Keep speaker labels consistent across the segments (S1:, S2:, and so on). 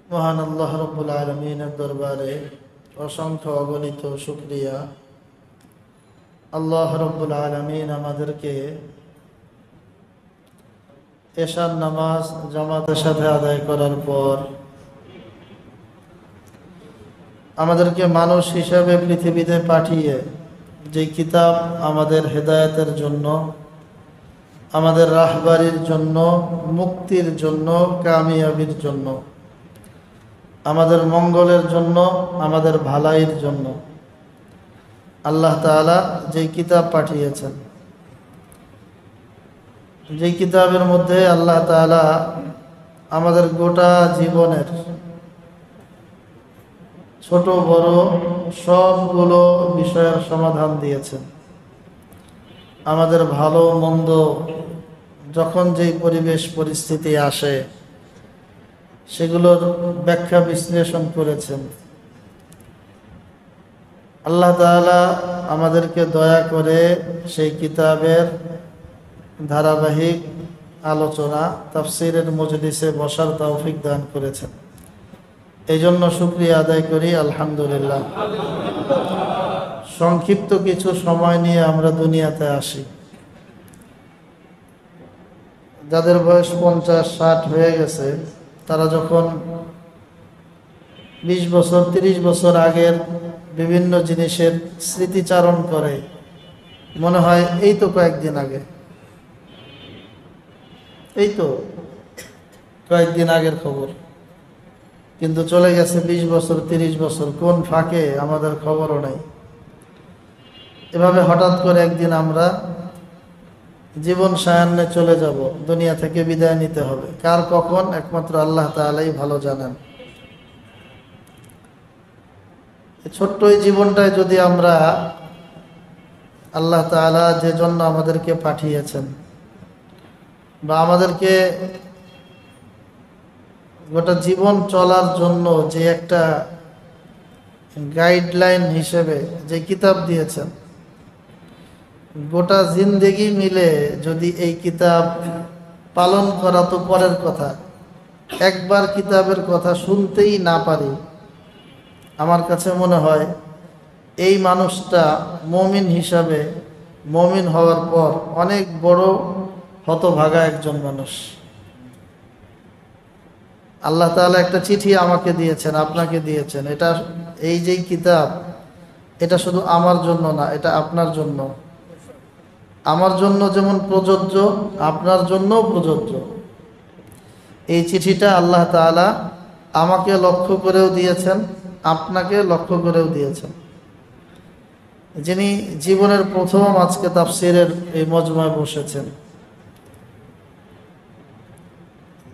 S1: মহান আল্লাহ রাব্বুল আলামিনের দরবারে অসংখ্য অগণিত শুকরিয়া। আল্লাহ রাব্বুল আলামিন আমাদেরকে এশার নামাজ জামাতের সাথে আদায় করার পর আমাদেরকে মানুষ হিসাবে পৃথিবীতে পাঠিয়ে যে কিতাব আমাদের হেদায়েতের জন্য, আমাদের রাহবারির জন্য, মুক্তির জন্য, কামিয়াবির জন্য, আমাদের মঙ্গলের জন্য, আমাদের ভালাইয়ের জন্য আল্লাহ তাআলা যে কিতাব পাঠিয়েছেন, যে কিতাবের মধ্যে আল্লাহ তাআলা আমাদের গোটা জীবনের ছোট বড় সবগুলো বিষয়ের সমাধান দিয়েছেন। আমাদের ভালো মন্দ যখন যেই পরিবেশ পরিস্থিতি আসে সেগুলোর ব্যাখ্যা বিশ্লেষণ করেছেন। আল্লাহ তাআলা আমাদেরকে দয়া করে সেই কিতাবের ধারাবাহিক আলোচনা তাফসীরের মজলিসে বসার তৌফিক দান করেছেন। এই জন্য শুকরিয়া আদায় করি, আলহামদুলিল্লাহ। সংক্ষিপ্ত কিছু সময় নিয়ে আমরা দুনিয়াতে আসি। যাদের বয়স 50-60 হয়ে গেছে, তারা যখন 20 বছর 30 বছর আগের বিভিন্ন জিনিসের স্মৃতিচারণ করে, মনে হয় এই তো কয়েকদিন আগে, এই তো কয়েকদিন আগের খবর। কিন্তু চলে গেছে 20 বছর 30 বছর, কোন ফাঁকে আমাদের খবরও নেই। এভাবে হঠাৎ করে একদিন আমরা জীবন সায়ান্নে চলে যাব, দুনিয়া থেকে বিদায় নিতে হবে। কার কখন একমাত্র আল্লাহ তাআলাই ভালো জানেন। ছোট্ট এই জীবনটায় যদি আমরা আল্লাহ তাআলা যে জন্য আমাদেরকে পাঠিয়েছেন বা আমাদেরকে গোটা জীবন চলার জন্য যে একটা গাইডলাইন হিসেবে যে কিতাব দিয়েছেন, গোটা জিন্দেগি মিলে যদি এই কিতাব পালন করা তো পরের কথা, একবার কিতাবের কথা শুনতেই না পারি, আমার কাছে মনে হয় এই মানুষটা মুমিন হিসাবে, মুমিন হওয়ার পর অনেক বড় হতভাগা একজন মানুষ। আল্লাহ তাআলা একটা চিঠি আমাকে দিয়েছেন, আপনাকে দিয়েছেন। এটা এই যে কিতাব, এটা শুধু আমার জন্য না, এটা আপনার জন্য। আমার জন্য যেমন প্রযোজ্য, আপনার জন্যও প্রযোজ্য। এই চিঠিটা আল্লাহ তাআলা আমাকে লক্ষ্য করেও দিয়েছেন, আপনাকে লক্ষ্য করেও দিয়েছেন। যিনি জীবনের প্রথম আজকে তাফসীরের এই মজমায় বসেছেন,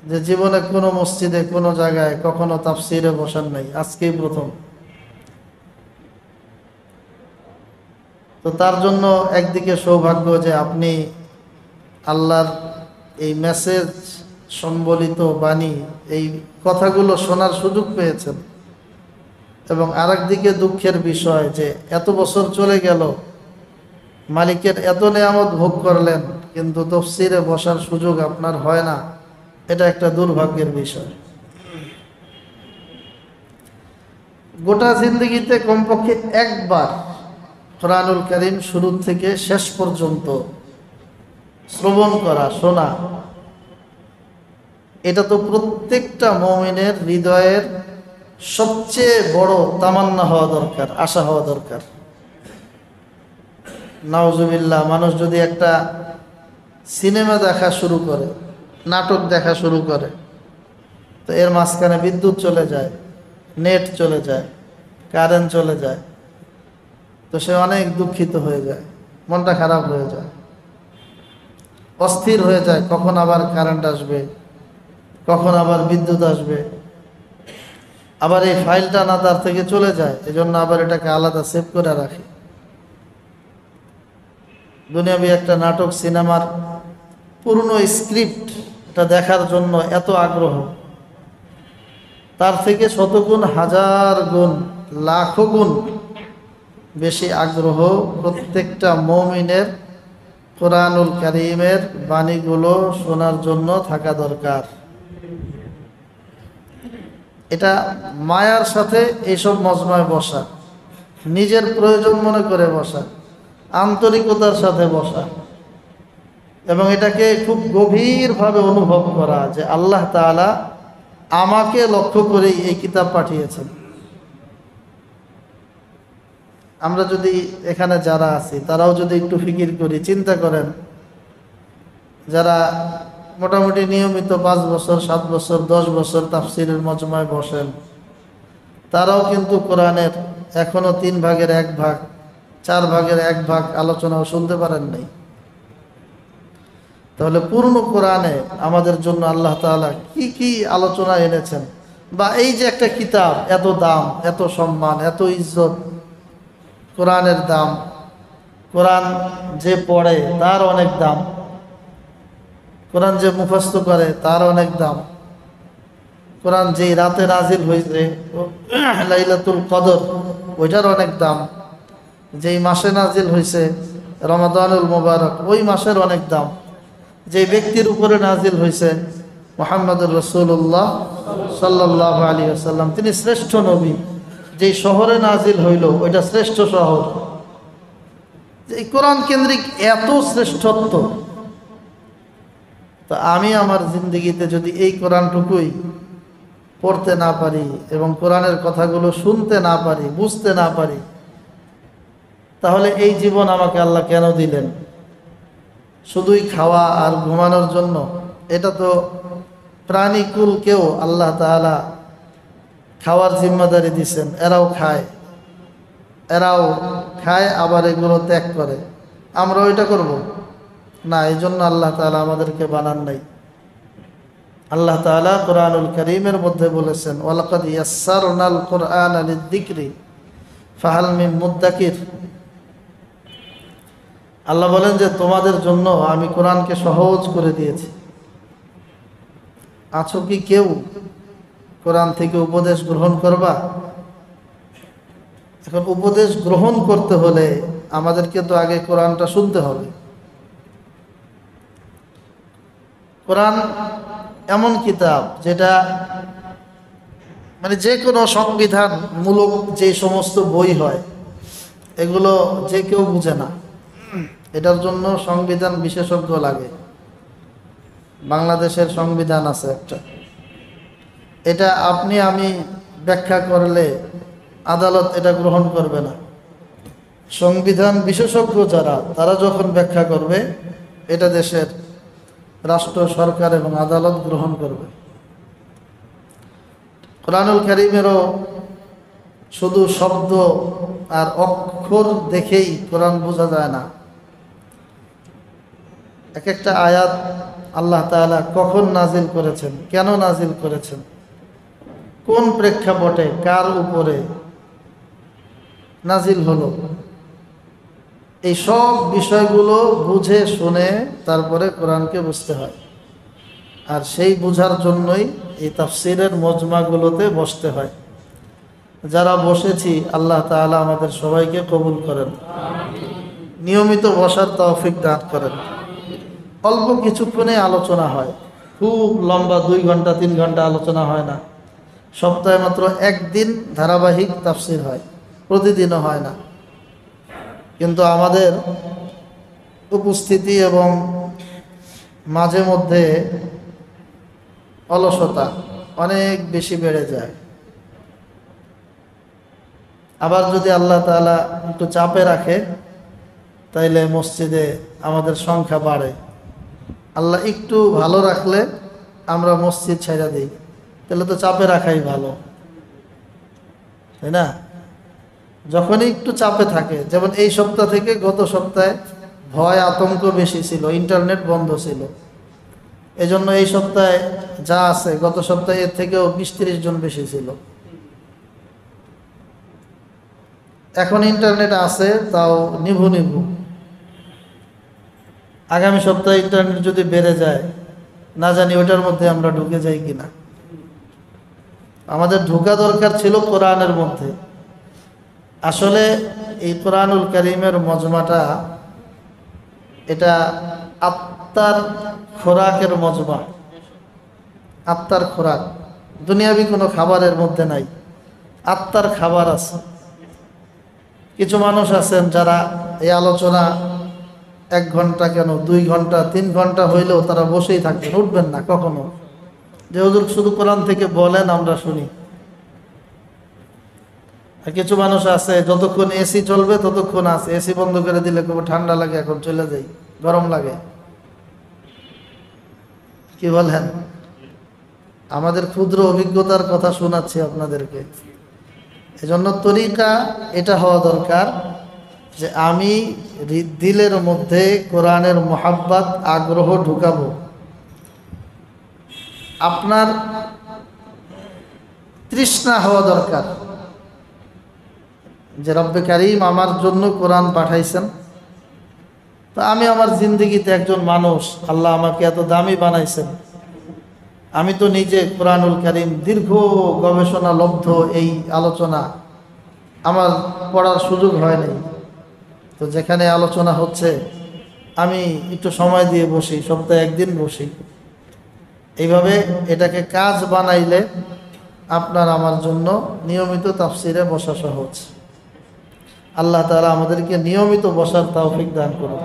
S1: যে জীবনে কোনো মসজিদে কোনো জায়গায় কখনো তাফসীরে বসার নাই, আজকেই প্রথম। তো তার জন্য একদিকে সৌভাগ্য যে আপনি আল্লাহর এই মেসেজ সম্বলিত বাণী, এই কথাগুলো শোনার সুযোগ পেয়েছেন। এবং আরেকদিকে দুঃখের বিষয় যে এত বছর চলে গেল, মালিকের এত নেয়ামত ভোগ করলেন, কিন্তু তাফসীরে বসার সুযোগ আপনার হয় না। এটা একটা দুর্ভাগ্যের বিষয়। গোটা জিন্দগিতে কমপক্ষে একবার কোরআনুল কারীম শুরু থেকে শেষ পর্যন্ত শ্রবণ করা, শোনা, এটা তো প্রত্যেকটা মুমিনের হৃদয়ের সবচেয়ে বড় তামান্না হওয়া দরকার, আশা হওয়া দরকার। নাউজুবিল্লাহ, মানুষ যদি একটা সিনেমা দেখা শুরু করে, নাটক দেখা শুরু করে, তো এর মাঝখানে বিদ্যুৎ চলে যায়, নেট চলে যায়, কারেন্ট চলে যায়, তো সে অনেক দুঃখিত হয়ে যায়, মনটা খারাপ হয়ে যায়, অস্থির হয়ে যায়, কখন আবার কারেন্ট আসবে, কখন আবার বিদ্যুৎ আসবে। আবার এই ফাইলটা না তার থেকে চলে যায়, এজন্য আবার এটাকে আলাদা সেভ করে রাখে। দুনিয়াবি একটা নাটক, সিনেমার পুরনো স্ক্রিপ্ট এটা দেখার জন্য এত আগ্রহ, তার থেকে শতগুণ, হাজার গুণ, লাখো গুণ বেশি আগ্রহ প্রত্যেকটা মুমিনের কোরআনুল কারীমের বাণীগুলো শোনার জন্য থাকা দরকার। এটা মায়ার সাথে এইসব মজমায় বসা, নিজের প্রয়োজন মনে করে বসা, আন্তরিকতার সাথে বসা, এবং এটাকে খুব গভীরভাবে অনুভব করা যে আল্লাহ তাআলা আমাকে লক্ষ্য করেই এই কিতাব পাঠিয়েছেন। আমরা যদি এখানে যারা আছি তারাও যদি একটু ফিকির করি, চিন্তা করেন, যারা মোটামুটি নিয়মিত 5 বছর 7 বছর 10 বছর তাফসিরের মজমায় বসেন, তারাও কিন্তু কোরআনের এখনো 3 ভাগের 1 ভাগ 4 ভাগের 1 ভাগ আলোচনাও শুনতে পারেন নাই। তাহলে পূর্ণ কোরআনে আমাদের জন্য আল্লাহ তাআলা কি কি আলোচনা এনেছেন, বা এই যে একটা কিতাব এত দাম, এত সম্মান, এত ইজ্জত, কোরআনের দাম, কোরআন যে পড়ে তার অনেক দাম, কোরআন যে মুখস্থ করে তার অনেক দাম, কোরআন যেই রাতে নাজিল হয়েছে লাইলাতুল কদর ওইটার অনেক দাম, যেই মাসে নাজিল হয়েছে রমাদানুল মুবারক ওই মাসের অনেক দাম, যেই ব্যক্তির উপরে নাজিল হয়েছে মুহাম্মদুর রাসূলুল্লাহ সাল্লাল্লাহু আলাইহি ওয়াসাল্লাম, তিনি শ্রেষ্ঠ নবী, যেই শহরে নাজিল হইল ওইটা শ্রেষ্ঠ শহর। এই কোরআন কেন্দ্রিক এত শ্রেষ্ঠত্ব, তো আমি আমার জিন্দগিতে যদি এই কোরআনটুকুই পড়তে না পারি এবং কোরআনের কথাগুলো শুনতে না পারি, বুঝতে না পারি, তাহলে এই জীবন আমাকে আল্লাহ কেন দিলেন? শুধুই খাওয়া আর ঘুমানোর জন্য? এটা তো প্রাণীকুলকেও আল্লাহ তাআলা খাওয়ার জিম্মাদারি দিছেন, এরাও খায় আবার এগুলো ত্যাগ করে, আমরা ওইটা করব না। এই জন্য আল্লাহ তাআলা আমাদেরকে বানান নাই। আল্লাহ তাআলা কোরআনুল কারীমের মধ্যে বলেছেন, ওয়ালাকাদ ইয়াসসারনাল কুরআনা লিয-যিকরি ফাহাল মিন মুদ্দাকির। আল্লাহ বলেন যে তোমাদের জন্য আমি কোরআনকে সহজ করে দিয়েছি। আছো কি কেউ কোরআন থেকে উপদেশ গ্রহণ করবা? এখন উপদেশ গ্রহণ করতে হলে আমাদেরকে তো আগে কোরআনটা শুনতে হবে। কোরআন এমন কিতাব যেটা মানে যে কোনো সংবিধান মূলক যে সমস্ত বই হয় এগুলো যে কেউ বুঝে না, এটার জন্য সংবিধান বিশেষজ্ঞ লাগে। বাংলাদেশের সংবিধান আছে একটা, এটা আপনি আমি ব্যাখ্যা করলে আদালত এটা গ্রহণ করবে না। সংবিধান বিশেষজ্ঞ যারা, তারা যখন ব্যাখ্যা করবে এটা দেশের রাষ্ট্র, সরকার এবং আদালত গ্রহণ করবে। কোরআনুল কারীমেরও শুধু শব্দ আর অক্ষর দেখেই কোরআন বোঝা যায় না। এক একটা আয়াত আল্লাহ তাআলা কখন নাজিল করেছেন, কেন নাজিল করেছেন, কোন প্রেক্ষাপটে, কার উপরে নাজিল হলো, এই সব বিষয়গুলো বুঝে শুনে তারপরে কোরআনকে বুঝতে হয়। আর সেই বুঝার জন্যই এই তাফসিরের মজমাগুলোতে বসতে হয়। যারা বসেছি আল্লাহ তাআলা আমাদের সবাইকে কবুল করেন, নিয়মিত বসার তৌফিক দান করেন। অল্প কিছুক্ষণে আলোচনা হয়, খুব লম্বা 2 ঘন্টা 3 ঘন্টা আলোচনা হয় না। সপ্তাহে মাত্র একদিন ধারাবাহিক তাফসির হয়, প্রতিদিনও হয় না। কিন্তু আমাদের উপস্থিতি এবং মাঝে মধ্যে অলসতা অনেক বেশি বেড়ে যায়। আবার যদি আল্লাহ তাআলা একটু চাপে রাখে তাইলে মসজিদে আমাদের সংখ্যা বাড়ে। আল্লাহ একটু ভালো রাখলে আমরা মসজিদ ছেড়ে দিই, তাহলে তো চাপে রাখাই ভালো, তাই না? যখনই একটু চাপে থাকে, যেমন এই সপ্তাহ থেকে গত সপ্তাহে ভয় আতঙ্ক বেশি ছিল, ইন্টারনেট বন্ধ ছিল, এজন্য এই সপ্তাহে যা আছে গত সপ্তাহে এর থেকেও 20-30 জন বেশি ছিল। এখন ইন্টারনেট আছে, তাও নিভু। আগামী সপ্তাহে ইন্টারনেট যদি বেড়ে যায়, না জানি ওটার মধ্যে আমরা ঢুকে যাই কিনা। আমাদের ঢোকা দরকার ছিল কোরআনের মধ্যে। আসলে এই কোরআনুল কারীমের মজমাটা এটা আত্মার খোরাকের মজমা, আত্মার খোরাক। দুনিয়াবি কোনো খাবারের মধ্যে নাই, আত্মার খাবার আছে। কিছু মানুষ আছেন যারা এই আলোচনা 1 ঘন্টা কেন 2 ঘন্টা 3 ঘন্টা হইলেও তারা বসেই থাকবেন, উঠবেন না কখনো, যে হুজুর শুধু কোরআন থেকে বলেন আমরা শুনি। আর কিছু মানুষ আছে যতক্ষণ এসি চলবে ততক্ষণ আছে, এসি বন্ধ করে দিলে খুব ঠান্ডা লাগে, এখন চলে যাই, গরম লাগে। কি বলেন? আমাদের ক্ষুদ্র অভিজ্ঞতার কথা শোনাচ্ছি আপনাদেরকে। এজন্য তরিকা এটা হওয়া দরকার যে আমি দিলের মধ্যে কোরআনের মোহাব্বত আগ্রহ ঢুকাবো। আপনার তৃষ্ণা হওয়া দরকার যে রব্বে কারীম আমার জন্য কোরআন পাঠাইছেন, তো আমি আমার জিন্দগিতে একজন মানুষ, আল্লাহ আমাকে এত দামি বানাইছেন, আমি তো নিজে কোরআনুল কারীম দীর্ঘ গবেষণা লব্ধ এই আলোচনা আমার পড়ার সুযোগ হয় নাই, তো যেখানে আলোচনা হচ্ছে আমি একটু সময় দিয়ে বসি, সপ্তাহে 1 দিন বসি। এইভাবে এটাকে কাজ বানাইলে আপনার আমার জন্য নিয়মিত তাফসিরে বসা সহজ। আল্লাহ তাআলা আমাদেরকে নিয়মিত বসার তৌফিক দান করুন।